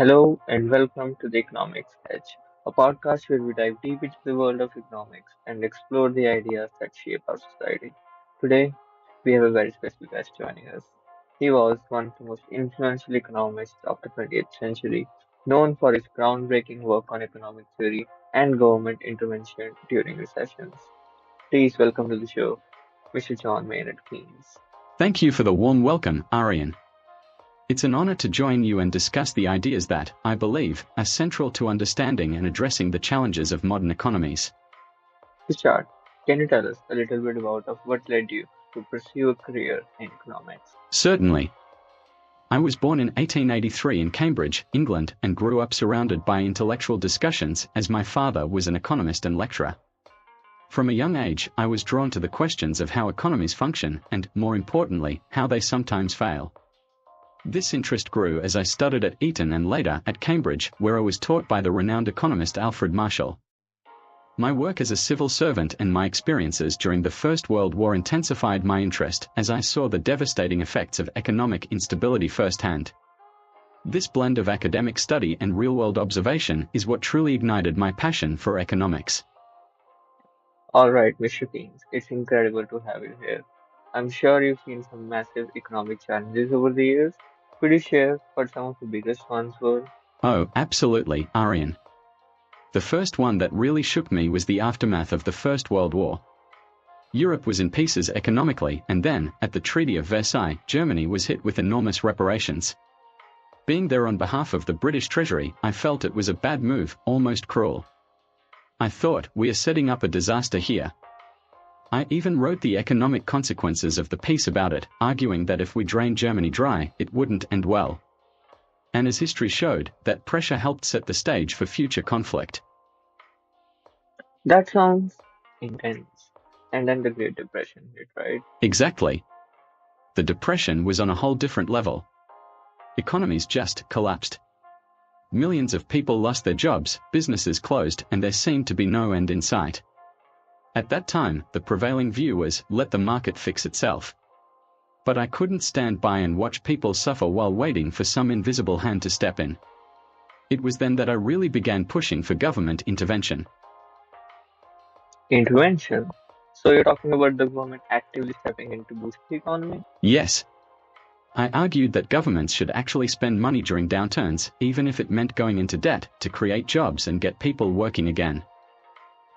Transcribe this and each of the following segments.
Hello and welcome to the Economics Edge, a podcast where we dive deep into the world of economics and explore the ideas that shape our society. Today, we have a very special guest joining us. He was one of the most influential economists of the 20th century, known for his groundbreaking work on economic theory and government intervention during recessions. Please welcome to the show, Mr. John Maynard Keynes. Thank you for the warm welcome, Arian. It's an honor to join you and discuss the ideas that, I believe, are central to understanding and addressing the challenges of modern economies. To start, can you tell us a little bit about of what led you to pursue a career in economics? Certainly. I was born in 1883 in Cambridge, England, and grew up surrounded by intellectual discussions as my father was an economist and lecturer. From a young age, I was drawn to the questions of how economies function and, more importantly, how they sometimes fail. This interest grew as I studied at Eton and later at Cambridge, where I was taught by the renowned economist Alfred Marshall. My work as a civil servant and my experiences during the First World War intensified my interest as I saw the devastating effects of economic instability firsthand. This blend of academic study and real-world observation is what truly ignited my passion for economics. All right, Mr. Keynes, it's incredible to have you here. I'm sure you've seen some massive economic challenges over the years. Could you share what some of the biggest ones were? Oh, absolutely, Arian. The first one that really shook me was the aftermath of the First World War. Europe was in pieces economically, and then, at the Treaty of Versailles, Germany was hit with enormous reparations. Being there on behalf of the British Treasury, I felt it was a bad move, almost cruel. I thought, we are setting up a disaster here. I even wrote the economic consequences of the peace about it, arguing that if we drained Germany dry, it wouldn't end well. And as history showed, that pressure helped set the stage for future conflict. That sounds intense. And then the Great Depression hit, right? Exactly. The Depression was on a whole different level. Economies just collapsed. Millions of people lost their jobs, businesses closed, and there seemed to be no end in sight. At that time, the prevailing view was, let the market fix itself. But I couldn't stand by and watch people suffer while waiting for some invisible hand to step in. It was then that I really began pushing for government intervention. Intervention. So you're talking about the government actively stepping in to boost the economy? Yes. I argued that governments should actually spend money during downturns, even if it meant going into debt, to create jobs and get people working again.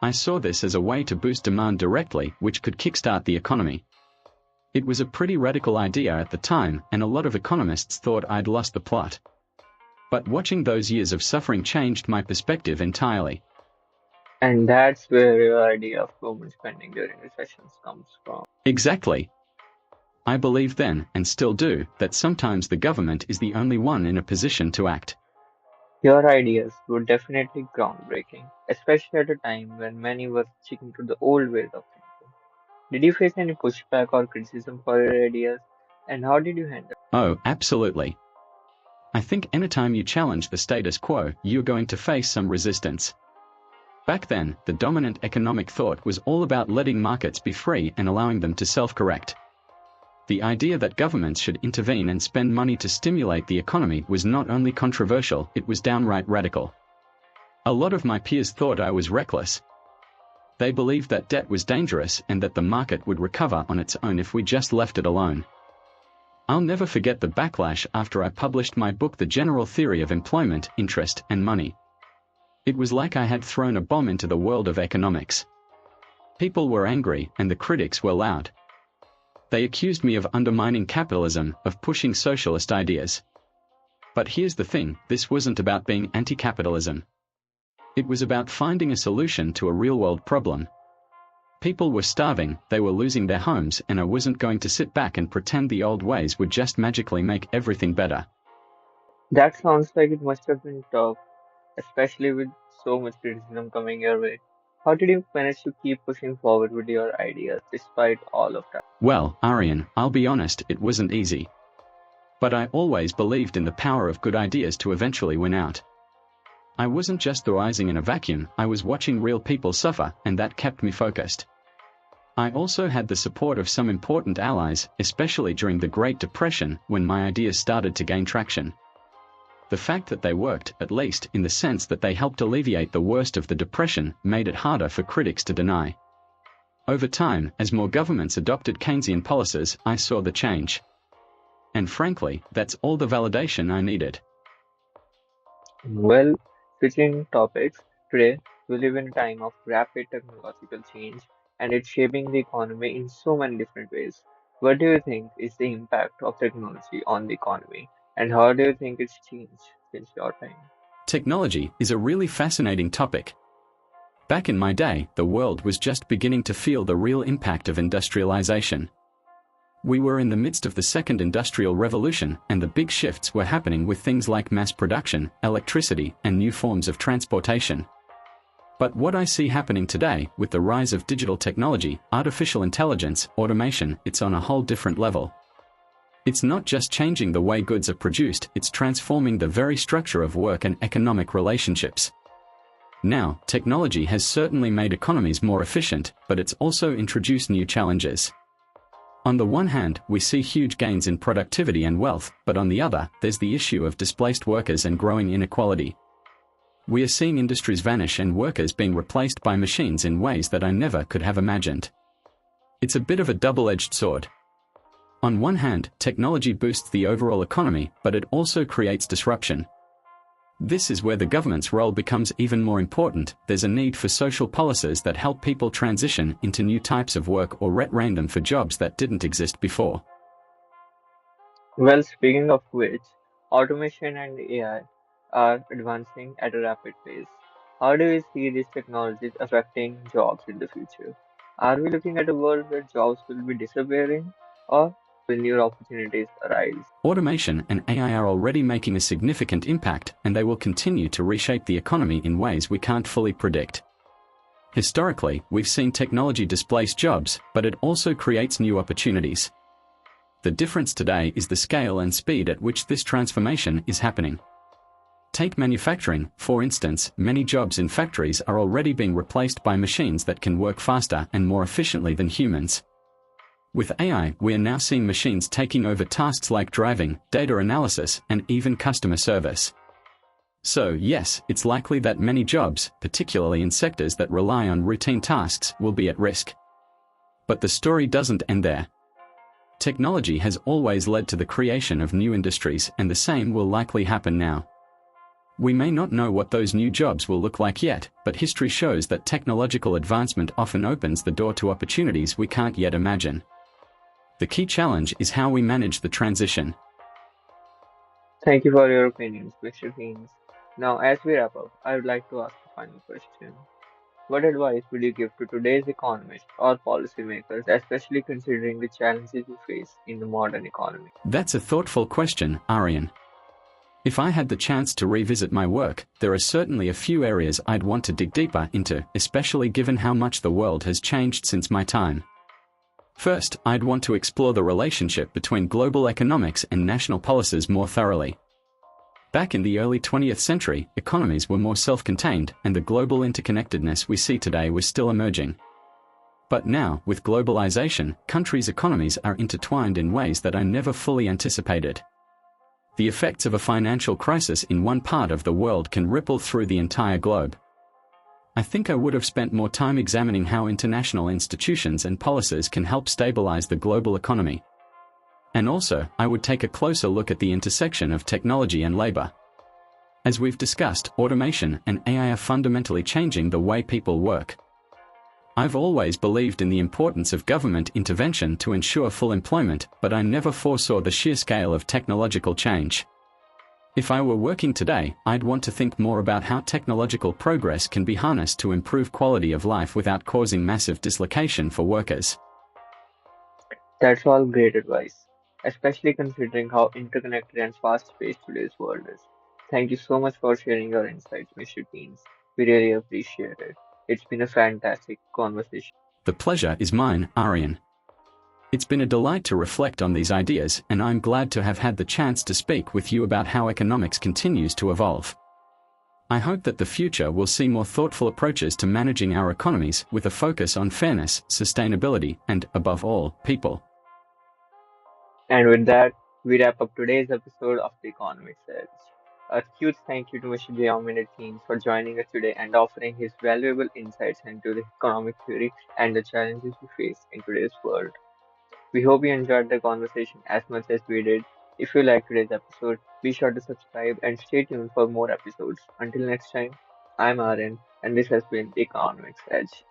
I saw this as a way to boost demand directly, which could kickstart the economy. It was a pretty radical idea at the time, and a lot of economists thought I'd lost the plot. But watching those years of suffering changed my perspective entirely. And that's where your idea of government spending during recessions comes from. Exactly. I believed then, and still do, that sometimes the government is the only one in a position to act. Your ideas were definitely groundbreaking, especially at a time when many were sticking to the old ways of thinking. Did you face any pushback or criticism for your ideas, and how did you handle it? Oh, absolutely. I think anytime you challenge the status quo, you're going to face some resistance. Back then, the dominant economic thought was all about letting markets be free and allowing them to self-correct. The idea that governments should intervene and spend money to stimulate the economy was not only controversial, it was downright radical. A lot of my peers thought I was reckless. They believed that debt was dangerous and that the market would recover on its own if we just left it alone. I'll never forget the backlash after I published my book The General Theory of Employment, Interest, and Money. It was like I had thrown a bomb into the world of economics. People were angry, and the critics were loud. They accused me of undermining capitalism, of pushing socialist ideas. But here's the thing, this wasn't about being anti-capitalism. It was about finding a solution to a real-world problem. People were starving, they were losing their homes, and I wasn't going to sit back and pretend the old ways would just magically make everything better. That sounds like it must have been tough, especially with so much criticism coming your way. How did you manage to keep pushing forward with your ideas despite all of that? Well, Arian, I'll be honest, it wasn't easy. But I always believed in the power of good ideas to eventually win out. I wasn't just theorizing in a vacuum, I was watching real people suffer, and that kept me focused. I also had the support of some important allies, especially during the Great Depression, when my ideas started to gain traction. The fact that they worked, at least in the sense that they helped alleviate the worst of the Depression, made it harder for critics to deny. Over time, as more governments adopted Keynesian policies, I saw the change. And frankly, that's all the validation I needed. Well, switching topics, today we live in a time of rapid technological change and it's shaping the economy in so many different ways. What do you think is the impact of technology on the economy and how do you think it's changed since your time? Technology is a really fascinating topic. Back in my day, the world was just beginning to feel the real impact of industrialization. We were in the midst of the second industrial revolution, and the big shifts were happening with things like mass production, electricity, and new forms of transportation. But what I see happening today, with the rise of digital technology, artificial intelligence, automation, it's on a whole different level. It's not just changing the way goods are produced, it's transforming the very structure of work and economic relationships. Now, technology has certainly made economies more efficient, but it's also introduced new challenges. On the one hand, we see huge gains in productivity and wealth, but on the other, there's the issue of displaced workers and growing inequality. We are seeing industries vanish and workers being replaced by machines in ways that I never could have imagined. It's a bit of a double-edged sword. On one hand, technology boosts the overall economy, but it also creates disruption. This is where the government's role becomes even more important. There's a need for social policies that help people transition into new types of work or retrain them for jobs that didn't exist before. Well, speaking of which, automation and AI are advancing at a rapid pace. How do you see these technologies affecting jobs in the future? Are we looking at a world where jobs will be disappearing, or will new opportunities arise? Automation and AI are already making a significant impact, and they will continue to reshape the economy in ways we can't fully predict. Historically, we've seen technology displace jobs, but it also creates new opportunities. The difference today is the scale and speed at which this transformation is happening. Take manufacturing, for instance. Many jobs in factories are already being replaced by machines that can work faster and more efficiently than humans. With AI, we are now seeing machines taking over tasks like driving, data analysis, and even customer service. So yes, it's likely that many jobs, particularly in sectors that rely on routine tasks, will be at risk. But the story doesn't end there. Technology has always led to the creation of new industries, and the same will likely happen now. We may not know what those new jobs will look like yet, but history shows that technological advancement often opens the door to opportunities we can't yet imagine. The key challenge is how we manage the transition. Thank you for your opinions, Mr. Keynes. Now, as we wrap up, I would like to ask a final question. What advice would you give to today's economists or policymakers, especially considering the challenges we face in the modern economy? That's a thoughtful question, Aryan. If I had the chance to revisit my work, there are certainly a few areas I'd want to dig deeper into, especially given how much the world has changed since my time. First, I'd want to explore the relationship between global economics and national policies more thoroughly. Back in the early 20th century, economies were more self-contained, and the global interconnectedness we see today was still emerging. But now, with globalization, countries' economies are intertwined in ways that I never fully anticipated. The effects of a financial crisis in one part of the world can ripple through the entire globe. I think I would have spent more time examining how international institutions and policies can help stabilize the global economy. And also, I would take a closer look at the intersection of technology and labor. As we've discussed, automation and AI are fundamentally changing the way people work. I've always believed in the importance of government intervention to ensure full employment, but I never foresaw the sheer scale of technological change. If I were working today, I'd want to think more about how technological progress can be harnessed to improve quality of life without causing massive dislocation for workers. That's all great advice, especially considering how interconnected and fast-paced today's world is. Thank you so much for sharing your insights, Mr. Keynes. We really appreciate it. It's been a fantastic conversation. The pleasure is mine, Aryan. It's been a delight to reflect on these ideas, and I'm glad to have had the chance to speak with you about how economics continues to evolve. I hope that the future will see more thoughtful approaches to managing our economies with a focus on fairness, sustainability, and, above all, people. And with that, we wrap up today's episode of The Economics Edge. A huge thank you to Mr. Maynard Keynes for joining us today and offering his valuable insights into the economic theory and the challenges we face in today's world. We hope you enjoyed the conversation as much as we did. If you liked today's episode, be sure to subscribe and stay tuned for more episodes. Until next time, I'm Aaron, and this has been The Economics Edge.